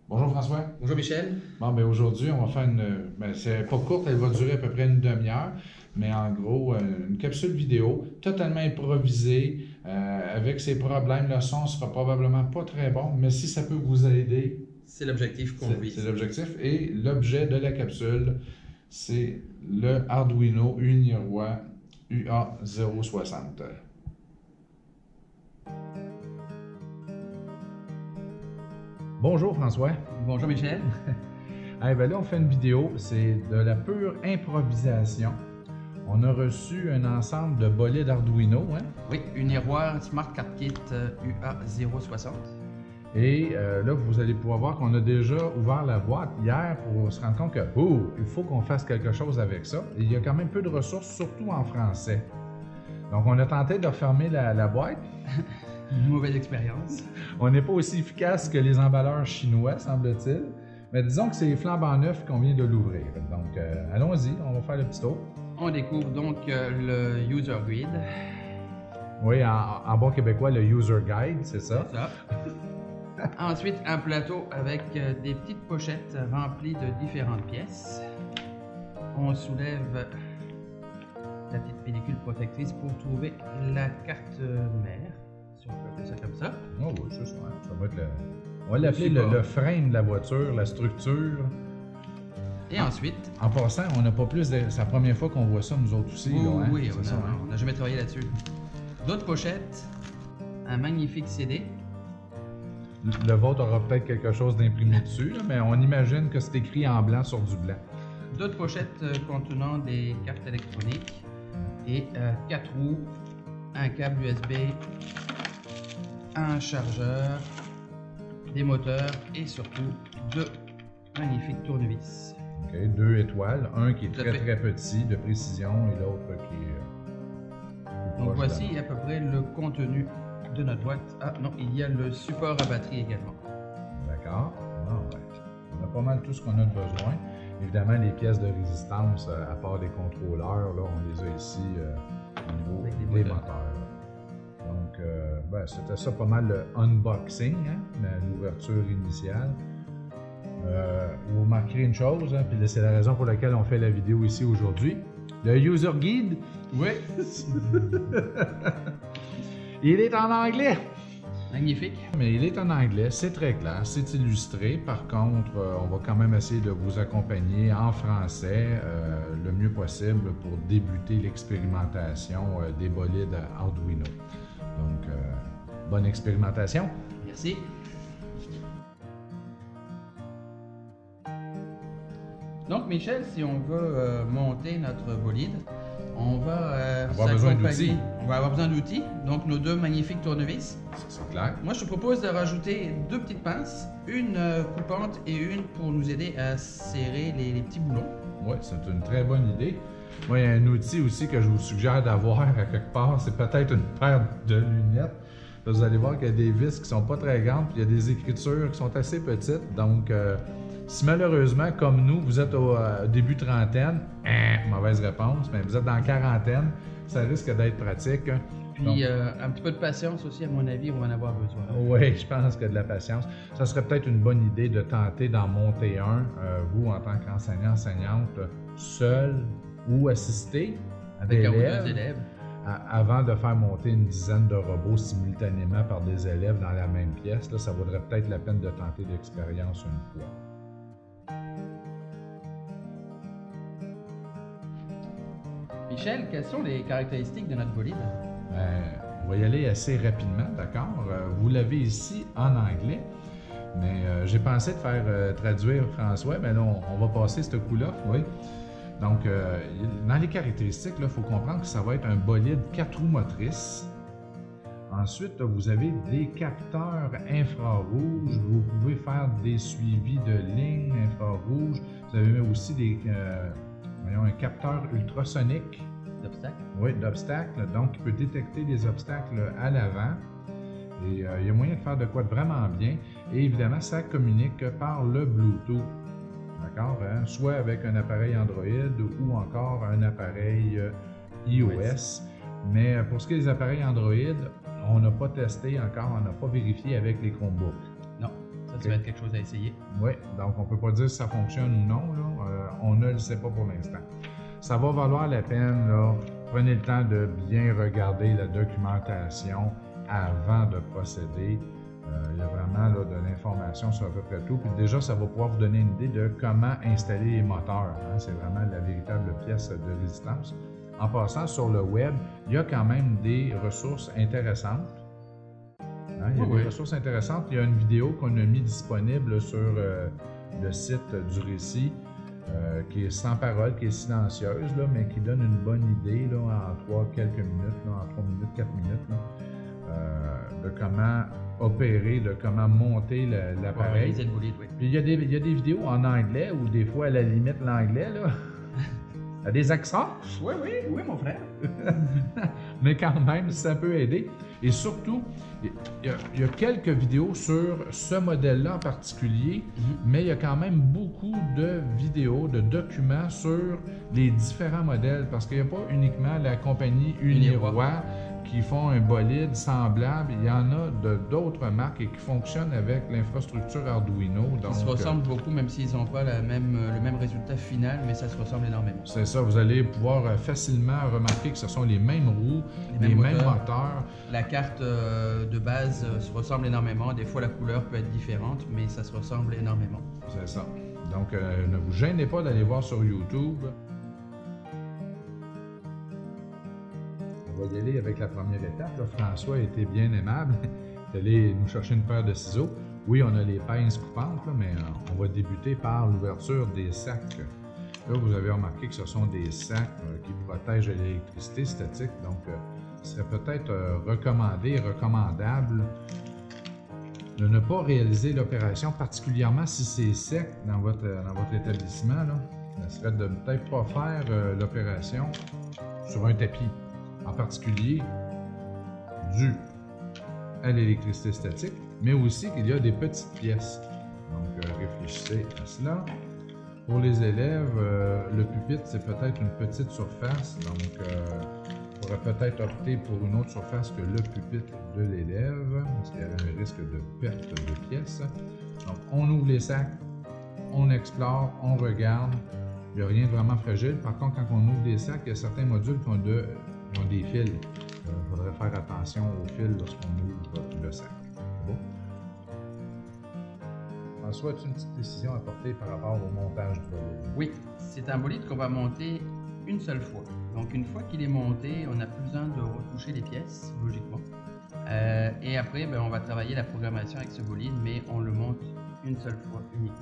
Bonjour François. Bonjour Michel. Bon, ben aujourd'hui, on va faire une. Ben, c'est pas courte, elle va durer à peu près une demi-heure, mais en gros, une capsule vidéo totalement improvisée, avec ses problèmes. Le son sera probablement pas très bon, mais si ça peut vous aider, C'est l'objectif qu'on c'est vise. l'objectif. Et l'objet de la capsule, c'est le Arduino Uniroy UA060. Bonjour François. Bonjour Michel. Eh ben là, on fait une vidéo, c'est de la pure improvisation. On a reçu un ensemble de bolides Arduino, hein? Oui, Uniroy Smart Card Kit UA060. Et là, vous allez pouvoir voir qu'on a déjà ouvert la boîte hier pour se rendre compte que, il faut qu'on fasse quelque chose avec ça. Et il y a quand même peu de ressources, surtout en français. Donc, on a tenté de refermer la boîte. Une mauvaise expérience. On n'est pas aussi efficace que les emballeurs chinois, semble-t-il. Mais disons que c'est flambant neuf qu'on vient de l'ouvrir. Donc, allons-y, on va faire le petit tour. On découvre donc le User Guide. Oui, en bon québécois, le User Guide, c'est ça. C'est ça. Ensuite, un plateau avec des petites pochettes remplies de différentes pièces. On soulève la petite pellicule protectrice pour trouver la carte mère, si on peut appeler ça comme ça. Oh oui, c'est ça. Ça va être on va l'appeler le frame de la voiture, la structure. Et ensuite... En passant, on n'a pas plus de... C'est la première fois qu'on voit ça, nous autres aussi. Oui, là, hein? oui, C'est on n'a jamais travaillé là-dessus. D'autres pochettes, un magnifique CD. Le vôtre aura peut-être quelque chose d'imprimé dessus, là, mais on imagine que c'est écrit en blanc sur du blanc. D'autres pochettes contenant des cartes électroniques et 4 roues, un câble USB, un chargeur, des moteurs et surtout 2 magnifiques tournevis. OK, 2 étoiles, un qui est Tout à très fait. très petit de précision et l'autre qui est plus Donc proche voici à peu près le contenu de notre boîte. Ah non, il y a le support à batterie également. D'accord. Ah, ouais. On a pas mal tout ce qu'on a de besoin. Évidemment, les pièces de résistance, à part des contrôleurs, là, on les a ici au niveau Avec des des moteurs. Donc, c'était ça pas mal le unboxing, hein, l'ouverture initiale. Vous remarquerez une chose, hein, puis c'est la raison pour laquelle on fait la vidéo ici aujourd'hui. Le user guide, Oui. il est en anglais. Magnifique. Mais il est en anglais, c'est très clair, c'est illustré. Par contre, on va quand même essayer de vous accompagner en français le mieux possible pour débuter l'expérimentation des bolides Arduino. Donc, bonne expérimentation. Merci. Donc Michel, si on veut monter notre bolide, on va Avoir besoin s'accompagner. d'outils. On va avoir besoin d'outils. Donc nos 2 magnifiques tournevis. C'est clair. Moi, je te propose de rajouter 2 petites pinces, une coupante et une pour nous aider à serrer les petits boulons. Oui, c'est une très bonne idée. Moi, il y a un outil aussi que je vous suggère d'avoir à quelque part, c'est peut-être une paire de lunettes. Là, vous allez voir qu'il y a des vis qui ne sont pas très grandes, puis il y a des écritures qui sont assez petites. Donc, si malheureusement, comme nous, vous êtes au début trentaine, mauvaise réponse, mais vous êtes dans la quarantaine, ça risque d'être pratique. Puis Donc, un petit peu de patience aussi, à mon avis, on va en avoir besoin. oui, je pense que de la patience. Ça serait peut-être une bonne idée de tenter d'en monter un, vous en tant qu'enseignant-enseignante, seul ou assisté Avec un ou d'élèves, 2 élèves. avant de faire monter une dizaine de robots simultanément par des élèves dans la même pièce. Là, ça vaudrait peut-être la peine de tenter l'expérience une fois. Michel, quelles sont les caractéristiques de notre bolide? On va y aller assez rapidement, d'accord? Vous l'avez ici en anglais, mais j'ai pensé de faire traduire François, mais là, on va passer ce coup-là, oui. Donc, dans les caractéristiques, il faut comprendre que ça va être un bolide 4 roues motrices. Ensuite, vous avez des capteurs infrarouges. Vous pouvez faire des suivis de lignes infrarouges. Vous avez aussi un capteur ultrasonique. D'obstacles? Oui, d'obstacles. Donc, il peut détecter les obstacles à l'avant. Et il y a moyen de faire de quoi de vraiment bien. Et évidemment, ça communique par le Bluetooth. D'accord? Hein? Soit avec un appareil Android ou encore un appareil iOS. Mais pour ce qui est des appareils Android, on n'a pas testé encore, on n'a pas vérifié avec les Chromebooks. Non, ça Ça, ça va être quelque chose à essayer. Oui, donc on ne peut pas dire si ça fonctionne ou non. On ne le sait pas pour l'instant. Ça va valoir la peine. Là. Prenez le temps de bien regarder la documentation avant de procéder. Il y a vraiment là, de l'information sur à peu près tout. Puis déjà, ça va pouvoir vous donner une idée de comment installer les moteurs. Hein. C'est vraiment la véritable pièce de résistance. En passant sur le web, il y a quand même des ressources intéressantes. Hein, il y a des ressources intéressantes. Il y a une vidéo qu'on a mis disponible sur le site du récit qui est sans parole, qui est silencieuse, là, mais qui donne une bonne idée là, en quelques minutes, là, en 3 minutes, 4 minutes, là, de comment opérer, de comment monter l'appareil. Oui. Puis il y a des vidéos en anglais ou des fois à la limite l'anglais, là. Il y a des accents. Oui, mon frère. Mais quand même, ça peut aider. Et surtout, il y a quelques vidéos sur ce modèle-là en particulier, mais il y a quand même beaucoup de vidéos, de documents sur les différents modèles, parce qu'il n'y a pas uniquement la compagnie Uniroy qui font un bolide semblable. Il y en a d'autres marques et qui fonctionnent avec l'infrastructure Arduino. Ils se ressemblent beaucoup, même s'ils n'ont pas le même résultat final, mais ça se ressemble énormément. C'est ça, vous allez pouvoir facilement remarquer que ce sont les mêmes roues, les mêmes moteurs. La carte de base se ressemble énormément. Des fois, la couleur peut être différente, mais ça se ressemble énormément. C'est ça. Donc, ne vous gênez pas d'aller voir sur YouTube. On va y aller avec la première étape. Là, François a été bien aimable. Il est allé nous chercher une paire de ciseaux. Oui, on a les pinces coupantes, là, mais on va débuter par l'ouverture des sacs. Là, vous avez remarqué que ce sont des sacs qui protègent l'électricité statique. Donc, il serait peut-être recommandable de ne pas réaliser l'opération, particulièrement si c'est sec dans votre établissement. Là. Ce serait de peut-être pas faire l'opération sur un tapis. En particulier dû à l'électricité statique, mais aussi qu'il y a des petites pièces. Donc, réfléchissez à cela. Pour les élèves, le pupitre, c'est peut-être une petite surface, donc on pourrait peut-être opter pour une autre surface que le pupitre de l'élève, parce qu'il y a un risque de perte de pièces. Donc, on ouvre les sacs, on explore, on regarde. Il n'y a rien de vraiment fragile. Par contre, quand on ouvre des sacs, il y a certains modules qui ont des fils. Il faudrait faire attention aux fils lorsqu'on ouvre le sac. Bon. François, as-tu une petite décision à porter par rapport au montage du bolide? Oui, c'est un bolide qu'on va monter une seule fois. Donc, une fois qu'il est monté, on n'a plus besoin de retoucher les pièces, logiquement. Et après, on va travailler la programmation avec ce bolide, mais on le monte une seule fois uniquement.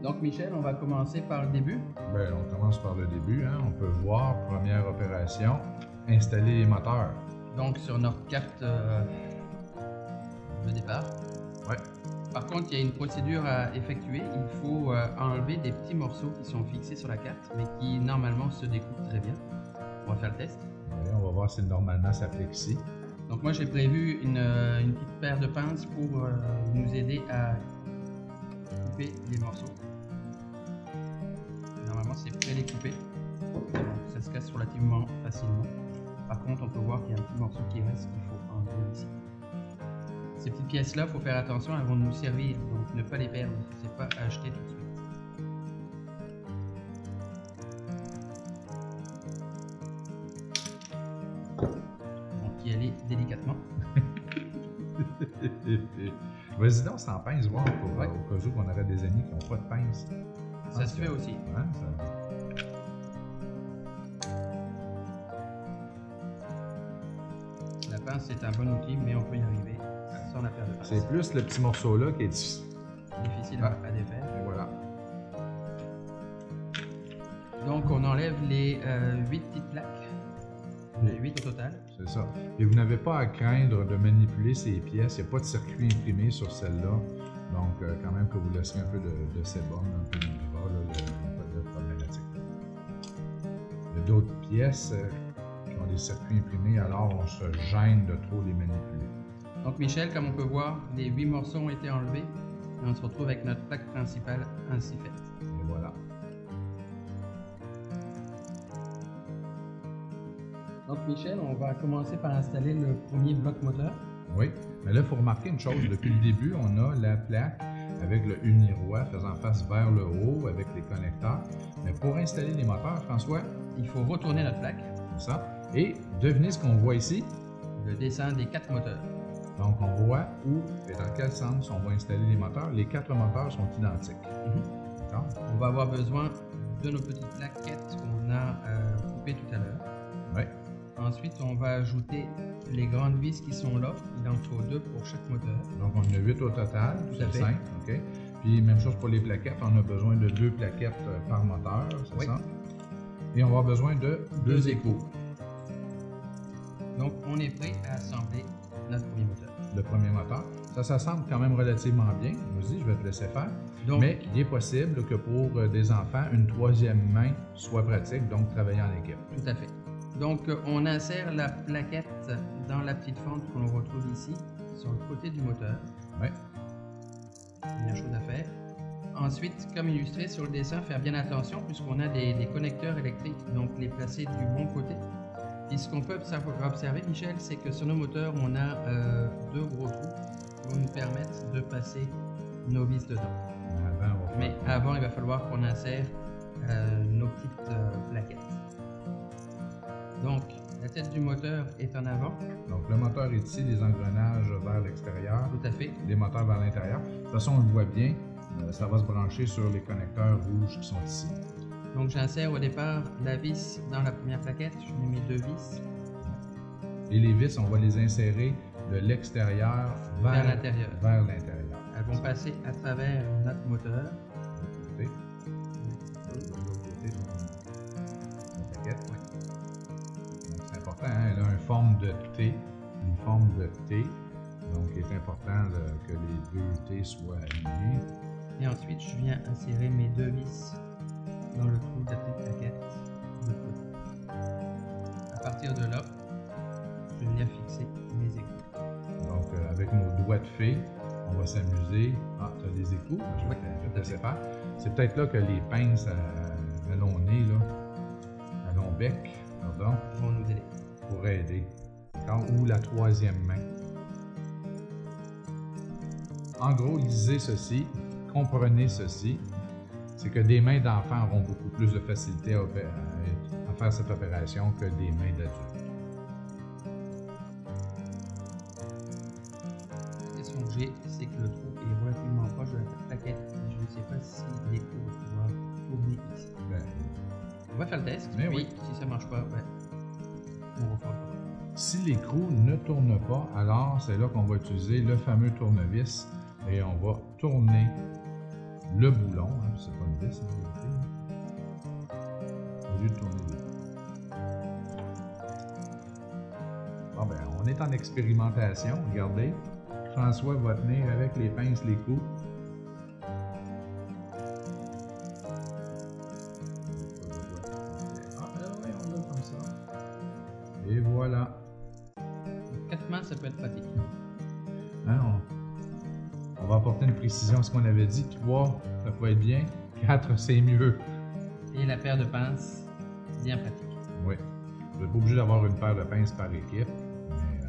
Donc, Michel, on va commencer par le début. Bien, on commence par le début. Hein. On peut voir, première opération, installer les moteurs. Donc, sur notre carte de départ. Ouais. Par contre, il y a une procédure à effectuer. Il faut enlever des petits morceaux qui sont fixés sur la carte, mais qui normalement se découpent très bien. On va faire le test. Oui, on va voir si normalement ça s'applique ici. Donc moi, j'ai prévu une petite paire de pinces pour nous aider à couper les morceaux. Normalement, c'est pré-découpé, donc ça se casse relativement facilement. Par contre, on peut voir qu'il y a un petit morceau qui reste qu'il faut enlever ici. Ces petites pièces-là, il faut faire attention, elles vont nous servir, donc ne pas les perdre, c'est pas à acheter tout de suite. Donc y aller délicatement. Vas-y donc sans pince, voir au cas où qu'on aurait des amis qui n'ont pas de pince. Ça se fait aussi. Ouais, ça... La pince, c'est un bon outil, mais on peut y arriver sans la paire de pince. C'est plus le petit morceau-là qui est difficile à défaire. Et voilà. Donc, on enlève les 8 petites plaques. Il y en a 8 au total. C'est ça. Et vous n'avez pas à craindre de manipuler ces pièces. Il n'y a pas de circuit imprimé sur celle-là. Donc, quand même que vous laisserez un peu de sébum, un peu de gras, il n'y a pas de problématique. Il y a d'autres pièces qui ont des circuits imprimés, alors on se gêne de trop les manipuler. Donc, Michel, comme on peut voir, les 8 morceaux ont été enlevés. Et on se retrouve avec notre plaque principale ainsi faite. Et voilà. Donc, Michel, on va commencer par installer le premier bloc moteur. Oui, mais là, il faut remarquer une chose. Depuis le début, on a la plaque avec le uniroi faisant face vers le haut avec les connecteurs. Mais pour installer les moteurs, François, Il faut retourner notre plaque, comme ça. Et devinez ce qu'on voit ici. le dessin des 4 moteurs. Donc, on voit où et dans quel sens on va installer les moteurs. Les 4 moteurs sont identiques. D'accord? On va avoir besoin de nos petites plaquettes qu'on a coupées tout à l'heure. Oui. Ensuite, on va ajouter les grandes vis qui sont là. Il en faut 2 pour chaque moteur. Donc, on en a 8 au total, Tout à c'est fait. 5. OK. Puis, même chose pour les plaquettes, on a besoin de 2 plaquettes par moteur, c'est Oui. ça? Et on va avoir besoin de 2 échos. Donc, on est prêt à assembler notre premier moteur. Le premier moteur. Ça s'assemble quand même relativement bien. Vas-y, je vais te laisser faire. Donc, Mais il est possible que pour des enfants, une troisième main soit pratique, donc travailler en équipe. tout à fait. Donc, on insère la plaquette dans la petite fente qu'on retrouve ici, sur le côté du moteur. Oui. Première chose à faire. Ensuite, comme illustré sur le dessin, faire bien attention puisqu'on a des connecteurs électriques, donc les placer du bon côté. Et ce qu'on peut observer, Michel, c'est que sur nos moteurs, on a 2 gros trous qui vont nous permettre de passer nos vis dedans. Avant, on va Mais faire- avant, il va falloir qu'on insère nos petites plaquettes. Donc, la tête du moteur est en avant, Donc, le moteur est ici, les engrenages vers l'extérieur, tout à fait. les moteurs vers l'intérieur. De toute façon, on le voit bien, ça va se brancher sur les connecteurs rouges qui sont ici. Donc, j'insère au départ la vis dans la première plaquette. Je mets mes 2 vis Et les vis, on va les insérer de l'extérieur vers l'intérieur. vers l'intérieur. Elles vont passer à travers notre moteur. De l'autre côté. De l'autre côté, la plaquette. Donc, c'est important, hein, elle a une forme de T. Une forme de T. Donc, il est important que les 2 T soient alignés. Et ensuite, je viens insérer mes 2 vis dans le trou de la petite plaquette de l'autre côté. À partir de là, je vais venir fixer mes échos. Donc, avec nos doigts de fée, on va s'amuser. Ah, tu as des échos? Je vais te laisser faire. C'est peut-être là que les pinces à long nez, là, à long bec, pardon, Vont nous aider. pourraient aider. D'accord? Ou la troisième main. En gros, lisez ceci, comprenez ceci, c'est que des mains d'enfants auront beaucoup plus de facilité à faire cette opération que des mains d'adultes. La question que j'ai, c'est que le trou est relativement proche de la plaquette. Je ne sais pas si l'écho va pouvoir tourner ici. Ben, On va faire le test. Mais puis, oui. si ça ne marche pas, ben, on va faire. si l'écrou ne tourne pas, alors c'est là qu'on va utiliser le fameux tournevis et on va tourner le boulon. Hein, c'est pas une vis en réalité. Au lieu de tourner le boulon. Bon, ben, on est en expérimentation. Regardez. François va tenir avec les pinces les coups. Ah, oui, on l'a comme ça. Et voilà. 4 mains, ça peut être pratique. Hein, on va apporter une précision à ce qu'on avait dit. 3, ça peut être bien. 4, c'est mieux. Et la paire de pinces, bien pratique. Oui. Vous n'êtes pas obligé d'avoir une paire de pinces par équipe, mais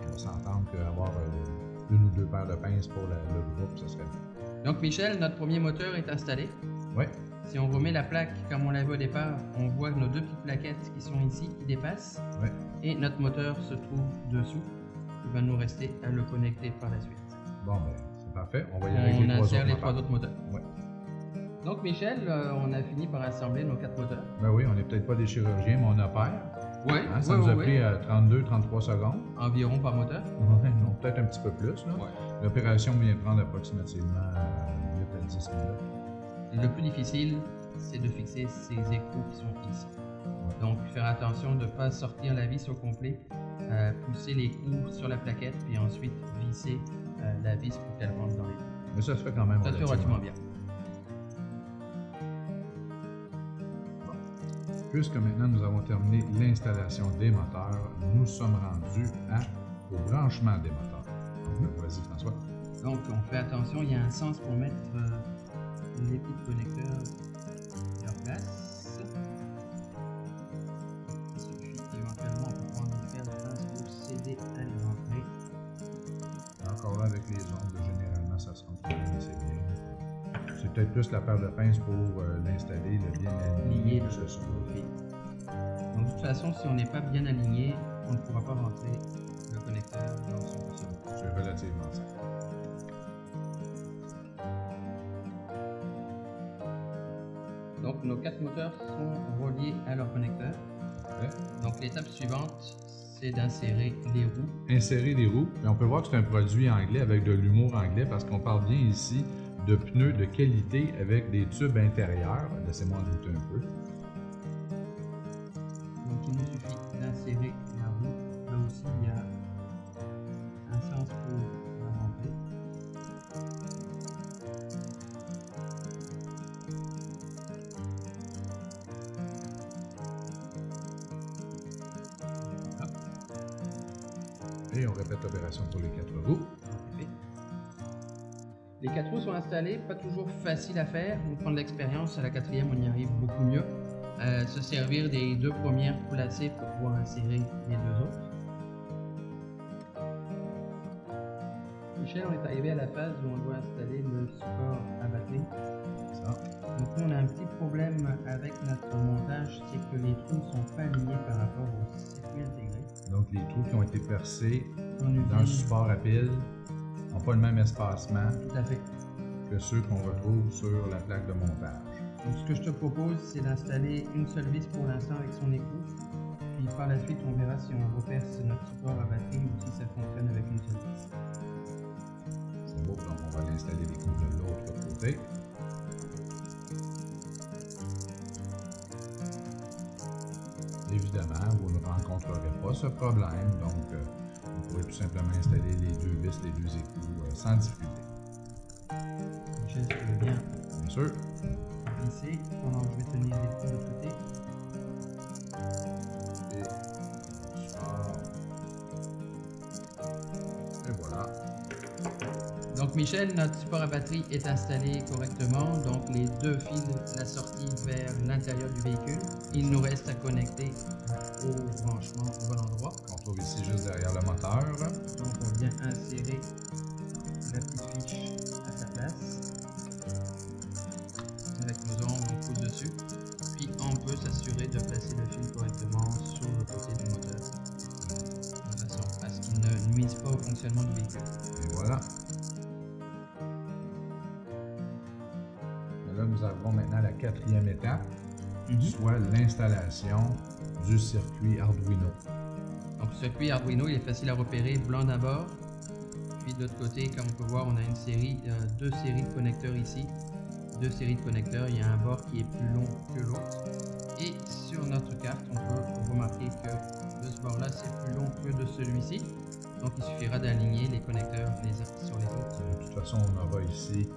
on va s'entendre qu'avoir une ou 2 paires de pinces pour le groupe, ce serait bien. Donc Michel, notre premier moteur est installé. Oui. Si on remet la plaque comme on l'avait au départ, on voit nos 2 petites plaquettes qui sont ici, qui dépassent. Oui. Et notre moteur se trouve dessous. Il va nous rester à le connecter par la suite. Bon, ben, c'est parfait. On va y aller avec On les 3 insère autres les moteurs. 3 autres moteurs. Ouais. Donc Michel, on a fini par assembler nos 4 moteurs. Ben oui, on n'est peut-être pas des chirurgiens, mais on opère. Oui, Hein, ça nous a pris 32-33 secondes. Environ par moteur. Ouais, non, peut-être un petit peu plus. Là. Ouais. L'opération vient prendre approximativement 8 à 10 minutes. Le plus difficile, c'est de fixer ces écrous qui sont ici. Donc faire attention de ne pas sortir la vis au complet, pousser les coups sur la plaquette, puis ensuite visser la vis pour qu'elle rentre dans les trous. Mais ça se fait quand même Ça se fait relativement bien. Puisque maintenant nous avons terminé l'installation des moteurs, nous sommes rendus au branchement des moteurs. Vas-y François. Donc on fait attention, il y a un sens pour mettre les petits connecteurs en place. Il suffit éventuellement, on peut prendre une paire de pinces pour s'aider à les rentrer. peut-être plus la paire de pinces pour l'installer, le bien aligner. Lié C'est ça. Donc, de toute façon, si on n'est pas bien aligné, on ne pourra pas rentrer le connecteur dans son position. C'est relativement ça. Donc nos 4 moteurs sont reliés à leur connecteur. Ouais. Donc l'étape suivante, c'est d'insérer les roues. Insérer les roues. Et on peut voir que c'est un produit anglais avec de l'humour anglais parce qu'on parle bien ici de pneus de qualité avec des tubes intérieurs. Laissez-moi en douter un peu. Donc il nous suffit d'insérer la roue. Là aussi il y a un sens pour la rentrer. Et on répète l'opération pour les 4 roues. Les 4 roues sont installées, pas toujours facile à faire. On prend de l'expérience, à la 4e on y arrive beaucoup mieux. Se servir des 2 premières placées pour pouvoir insérer les 2 autres. Michel, on est arrivé à la phase où on doit installer le support à batterie. Ça. Donc nous, on a un petit problème avec notre montage, c'est que les trous ne sont pas alignés par rapport au circuit intégré. Donc les trous qui ont été percés On usine, dans le support à pile n'ont pas le même espacement tout à fait. que ceux qu'on retrouve sur la plaque de montage. Donc ce que je te propose, c'est d'installer une seule vis pour l'instant avec son écoute. Puis par la suite, on verra si on reperce notre support à batterie ou si ça fonctionne avec une seule vis. C'est beau, donc on va l'installer les coups de l'autre côté. Évidemment, vous ne rencontrerez pas ce problème, donc vous pourrez tout simplement installer les 2 vis, les 2 écouts sans difficulté. Michel, tu veux bien Bien sûr. visser pendant que je vais tenir les trous de l'autre côté. Et voilà. Donc Michel, notre support à batterie est installé correctement. Donc les 2 fils, la sortie vers l'intérieur du véhicule. Il nous reste à connecter au branchement au bon endroit. On trouve ici juste derrière le moteur. Donc on vient insérer la petite fiche à sa place. Avec nos ongles, on pousse dessus. Puis on peut s'assurer de placer le fil correctement sur le côté du moteur. De façon à ce qu'il ne nuise pas au fonctionnement du véhicule. Et voilà. Et là, nous arrivons maintenant à la 4e étape, soit l'installation du circuit Arduino. Donc le circuit Arduino, il est facile à repérer, blanc d'abord. Puis de l'autre côté, comme on peut voir, on a une série, 2 séries de connecteurs ici. 2 séries de connecteurs, il y a un bord qui est plus long que l'autre. Et sur notre carte, on peut remarquer que de ce bord-là, c'est plus long que de celui-ci. Donc il suffira d'aligner les connecteurs les uns sur les autres. De toute façon, on aura ici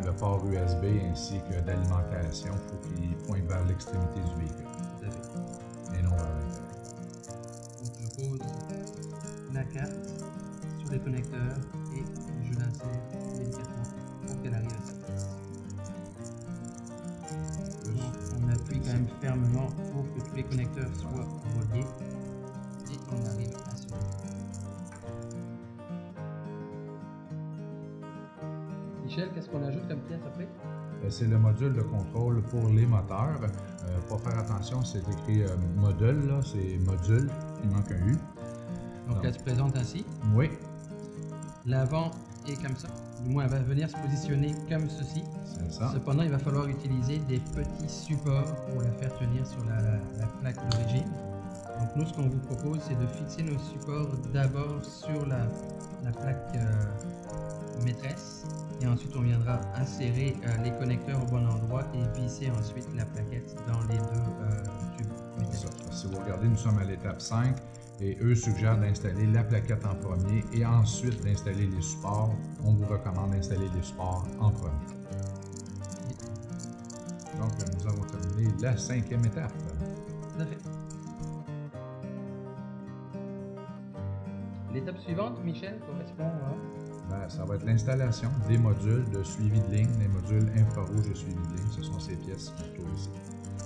le port USB ainsi que d'alimentation. Il faut qu'il pointe vers l'extrémité du véhicule. Tout à fait. Et non vers l'intérieur. Donc je pose la carte sur les connecteurs et je l'insère délicatement pour qu'elle arrive à sa place. On appuie quand même fermement pour que tous les connecteurs soient reliés et on arrive à se relier. Michel, qu'est-ce qu'on ajoute comme pièce après? C'est le module de contrôle pour les moteurs. Pour faire attention, c'est écrit module, là, c'est module, il manque un U. Donc elle se présente ainsi. Oui, L'avant est comme ça, du moins elle va venir se positionner comme ceci. c'est ça. Cependant, il va falloir utiliser des petits supports pour la faire tenir sur la plaque d'origine. Donc nous, ce qu'on vous propose, c'est de fixer nos supports d'abord sur la plaque maîtresse. Et ensuite, on viendra insérer les connecteurs au bon endroit et visser ensuite la plaquette dans les 2 tubes C'est ça. métalliques. Si vous regardez, nous sommes à l'étape 5 et eux suggèrent d'installer la plaquette en premier et ensuite d'installer les supports. On vous recommande d'installer les supports en premier. Donc, nous avons terminé la 5e étape. Tout à fait. L'étape suivante, Michel, correspond à... Ça va être l'installation des modules de suivi de ligne, les modules infrarouge de suivi de ligne. Ce sont ces pièces qui se trouvent ici.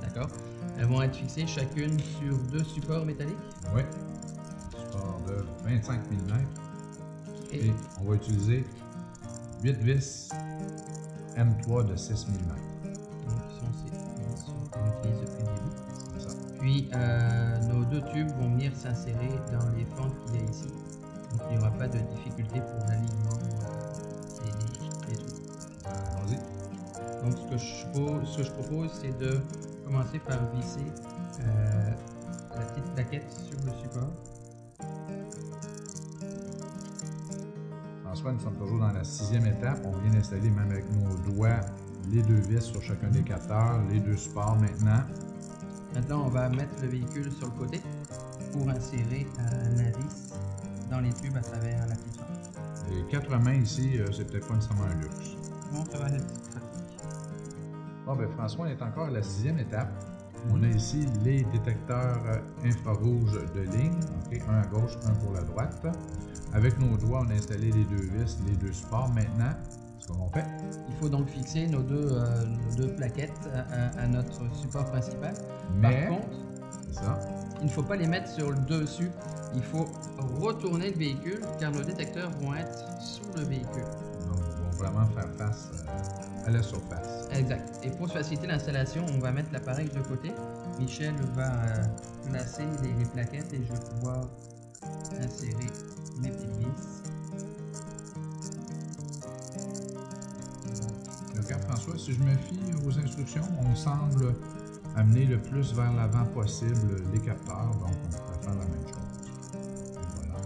D'accord. Elles vont être fixées chacune sur 2 supports métalliques. Oui. Support de 25 mm. Et Et on va utiliser 8 vis M3 de 6 mm. Donc, ils sont ces vis qu'on utilise depuis le début. C'est ça. Puis, nos deux tubes vont venir s'insérer dans les fentes qu'il y a ici. Donc, il n'y aura pas de difficulté pour l'alignement des tubes. Allons-y. Donc, ce que je propose, c'est de commencer par visser la petite plaquette sur le support. François, nous sommes toujours dans la 6e étape. On vient d'installer même avec nos doigts les deux vis sur chacun des capteurs, les deux supports maintenant. Maintenant, on va mettre le véhicule sur le côté pour insérer la vis dans les tubes à travers la petite fente. Les 4 mains ici, c'est peut-être pas nécessairement un luxe. Bon, ça va être pratique. Bon, ben François, on est encore à la 6e étape. On a ici les détecteurs infrarouges de ligne, okay, un à gauche, un pour la droite. Avec nos doigts, on a installé les deux vis, les deux supports. Maintenant, ce qu'on fait? Il faut donc fixer nos deux plaquettes à notre support principal. Mais, par contre, c'est ça. Il ne faut pas les mettre sur le dessus. Il faut retourner le véhicule car nos détecteurs vont être sous le véhicule. Donc, on va vraiment faire face à la surface. Exact. Et pour se faciliter l'installation, on va mettre l'appareil de côté. Michel va placer les plaquettes et je vais pouvoir insérer mes petites vis. Regarde François, si je me fie aux instructions, on semble amener le plus vers l'avant possible les capteurs, donc on pourrait faire la même chose. Et voilà.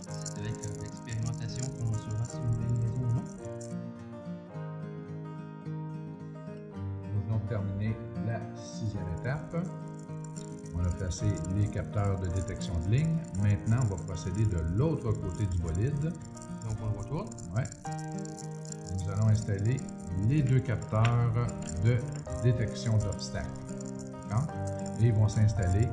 C'est avec l'expérimentation qu'on saura si on veut une raison ou non. Nous venons de terminer la 6e étape. On a placé les capteurs de détection de ligne. Maintenant, on va procéder de l'autre côté du bolide. Donc on retourne. Ouais. Nous allons installer les deux capteurs de détection d'obstacles. Et ils vont s'installer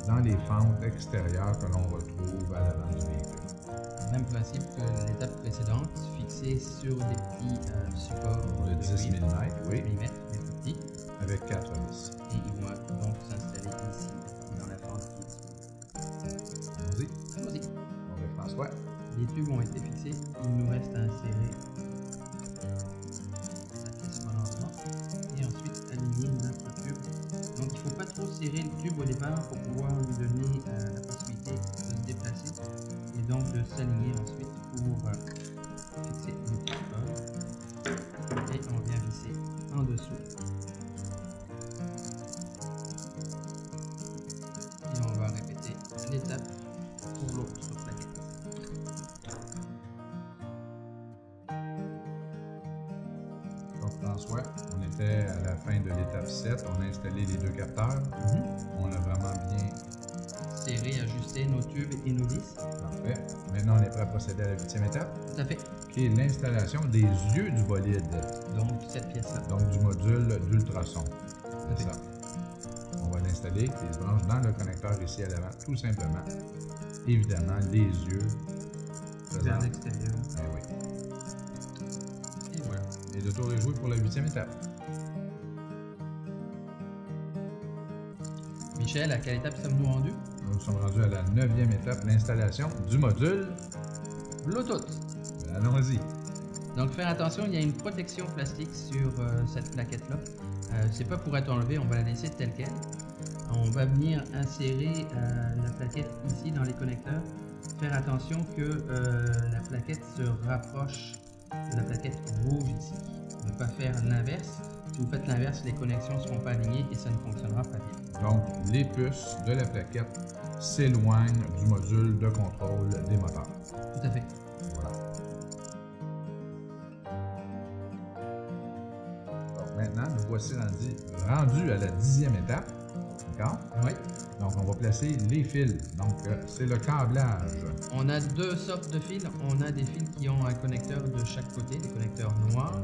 dans les fentes extérieures que l'on retrouve à l'avant du véhicule. Même principe que l'étape précédente, fixé sur des petits supports De 10 mm, oui, mais plus petits. avec 4 vis. Et ils vont donc s'installer ici, dans la fente qui est ici. Allons-y. Allons-y. Bon, ben, François. Les tubes ont été fixés, il nous reste à insérer la pièce balancement et ensuite aligner notre tube. Donc il ne faut pas trop serrer le tube au départ pour pouvoir lui donner la possibilité de se déplacer et donc de s'aligner ensuite pour fixer le petit support. Et on vient visser en dessous. Et on va répéter l'étape pour l'autre plaquette. Donc François, on était à la fin de l'étape 7, on a installé les deux capteurs. On a vraiment bien Serrer, ajuster nos tubes et nos vis. parfait. Maintenant, on est prêt à procéder à la 8e étape, Tout à fait. qui est l'installation des yeux du bolide, Donc cette pièce-là. donc du module d'ultrasons. C'est fait. ça. On va l'installer, il se branche dans le connecteur ici à l'avant, tout simplement. Évidemment, les yeux Vers présents. l'extérieur. Ben oui. Et voilà. Et le tour est joué pour la 8e étape. Michel, à quelle étape sommes-nous rendus? Nous sommes rendus à la 9e étape, l'installation du module. Bluetooth. Ben, allons-y. Donc faire attention, il y a une protection plastique sur cette plaquette-là. C'est pas pour être enlevé, on va la laisser telle quelle. On va venir insérer la plaquette ici dans les connecteurs. Faire attention que la plaquette se rapproche de la plaquette rouge ici. Ne pas faire l'inverse. Si vous faites l'inverse, les connexions ne seront pas alignées et ça ne fonctionnera pas bien. Donc, les puces de la plaquette s'éloignent du module de contrôle des moteurs. Tout à fait. Voilà. Donc, maintenant, nous voici rendus à la 10e étape. D'accord? Oui. Donc, on va placer les fils. Donc, c'est le câblage. On a deux sortes de fils. On a des fils qui ont un connecteur de chaque côté, des connecteurs noirs.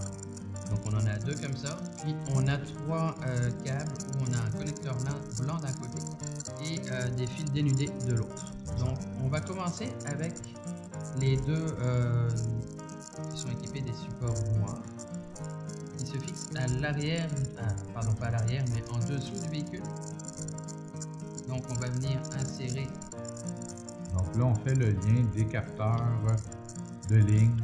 Donc on en a deux comme ça. Puis on a trois câbles où on a un connecteur blanc d'un côté et des fils dénudés de l'autre. Donc on va commencer avec les deux qui sont équipés des supports noirs qui se fixent à l'arrière, pardon pas à l'arrière mais en dessous du véhicule. Donc on va venir insérer. Donc là, on fait le lien des capteurs de ligne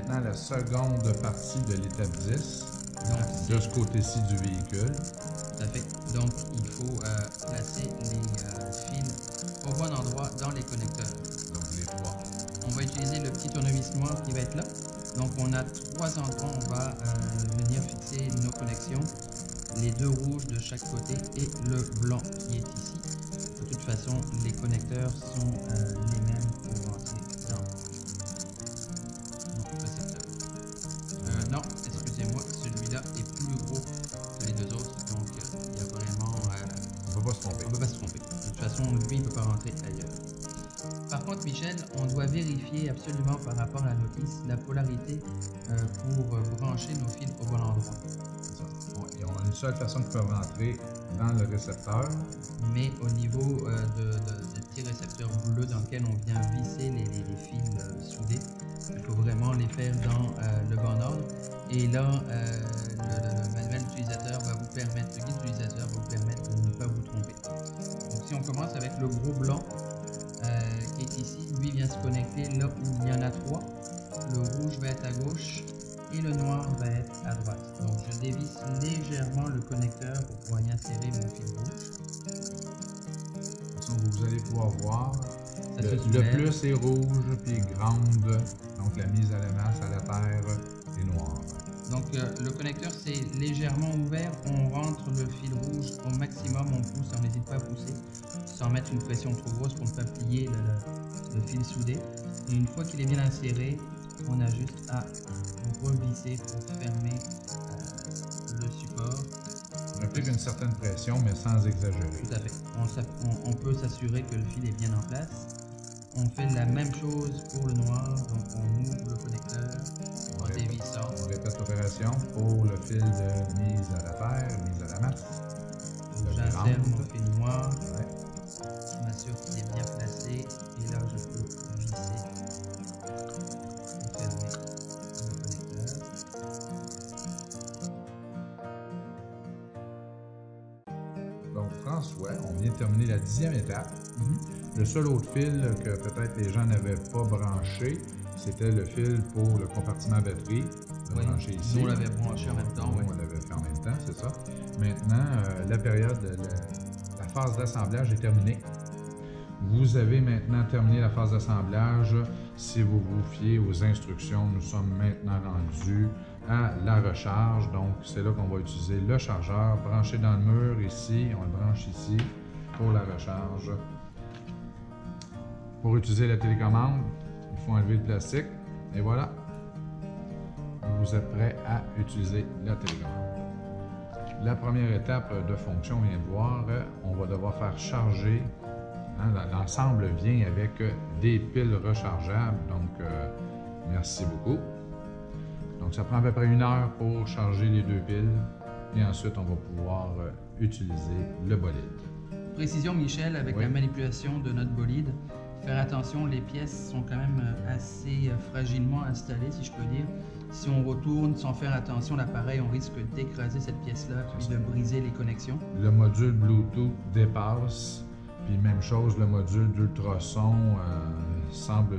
maintenant la seconde partie de l'étape 10, Donc, de ce côté-ci du véhicule. tout à fait. Donc, il faut placer les fils au bon endroit dans les connecteurs. Donc les trois. On va utiliser le petit tournevis noir qui va être là. Donc, on a 3 endroits où on va venir fixer nos connexions. Les 2 rouges de chaque côté et le blanc qui est ici. De toute façon, les connecteurs sont les mêmes pour rentrer dans le récepteur. Non, excusez-moi, celui-là est plus gros que les 2 autres, donc il y a vraiment... On ne peut pas se tromper. on ne peut pas se tromper. De toute façon, lui, il ne peut pas rentrer ailleurs. Par contre, Michel, on doit vérifier absolument par rapport à la notice la polarité pour brancher nos fils au bon endroit. Et on a une seule personne qui peut rentrer dans le récepteur. Mais au niveau des petits récepteurs bleus dans lesquels on vient visser les fils soudés, il faut vraiment les faire dans le bon ordre. Et là, le manuel utilisateur va vous permettre, le guide utilisateur va vous permettre de ne pas vous tromper. Donc si on commence avec le gros blanc qui est ici, lui vient se connecter là où il y en a 3. Le rouge va être à gauche et le noir va être à droite. Donc je dévisse légèrement le connecteur pour pouvoir y insérer mon fil rouge. De toute façon, vous allez pouvoir voir. Ça se Le soulève. plus est rouge, puis grande. Donc la mise à la masse, à la terre, est noire. Donc le connecteur c'est légèrement ouvert, on rentre le fil rouge au maximum, on pousse, on n'hésite pas à pousser sans mettre une pression trop grosse pour ne pas plier le fil soudé. Et une fois qu'il est bien inséré, on a juste à revisser pour fermer le support. On applique une certaine pression, mais sans exagérer. Tout à fait. On peut s'assurer que le fil est bien en place. On fait la même chose pour le noir, donc on ouvre le connecteur en dévissant. On répète l'opération pour le fil de mise à la terre, mise à la masse. J'insère mon fil noir. Ouais. Je m'assure qu'il est bien placé et là je peux visser et fermer le connecteur. Donc François, on vient de terminer la 10e étape. Le seul autre fil que peut-être les gens n'avaient pas branché, c'était le fil pour le compartiment batterie. Branché ici. Nous on l'avait branché en même temps. On l'avait fait en même temps, c'est ça. Maintenant, la période, la phase d'assemblage est terminée. Vous avez maintenant terminé la phase d'assemblage. Si vous vous fiez aux instructions, nous sommes maintenant rendus à la recharge. Donc, c'est là qu'on va utiliser le chargeur branché dans le mur ici. On le branche ici pour la recharge. Pour utiliser la télécommande, il faut enlever le plastique. Et voilà. Vous êtes prêt à utiliser la télécommande. La première étape de fonction, on vient de voir, on va devoir faire charger. L'ensemble vient avec des piles rechargeables, donc merci beaucoup. Donc ça prend à peu près 1 heure pour charger les 2 piles et ensuite on va pouvoir utiliser le bolide. Précision Michel, avec la manipulation de notre bolide, faire attention, les pièces sont quand même assez fragilement installées si je peux dire. Si on retourne sans faire attention, l'appareil, on risque d'écraser cette pièce-là puis de briser les connexions. Le module Bluetooth dépasse. Puis même chose, le module d'ultrason semble...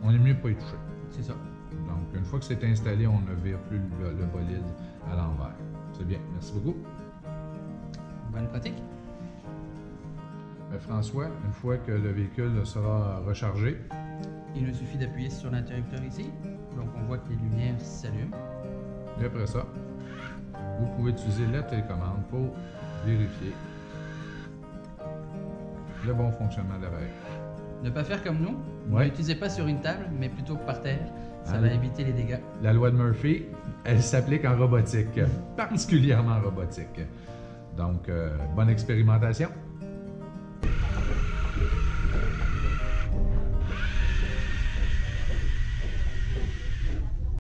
On est mieux pas y toucher. C'est ça. Donc, une fois que c'est installé, on ne vire plus le bolide à l'envers. C'est bien. Merci beaucoup. Bonne pratique. François, une fois que le véhicule sera rechargé, il nous suffit d'appuyer sur l'interrupteur ici. Donc, on voit que les lumières s'allument. Et après ça, vous pouvez utiliser la télécommande pour vérifier le bon fonctionnement de l'appareil. Ne pas faire comme nous. Ne l'utilisez pas sur une table, mais plutôt par terre. Ça va éviter les dégâts. La loi de Murphy, elle s'applique en robotique, particulièrement en robotique. Donc, bonne expérimentation.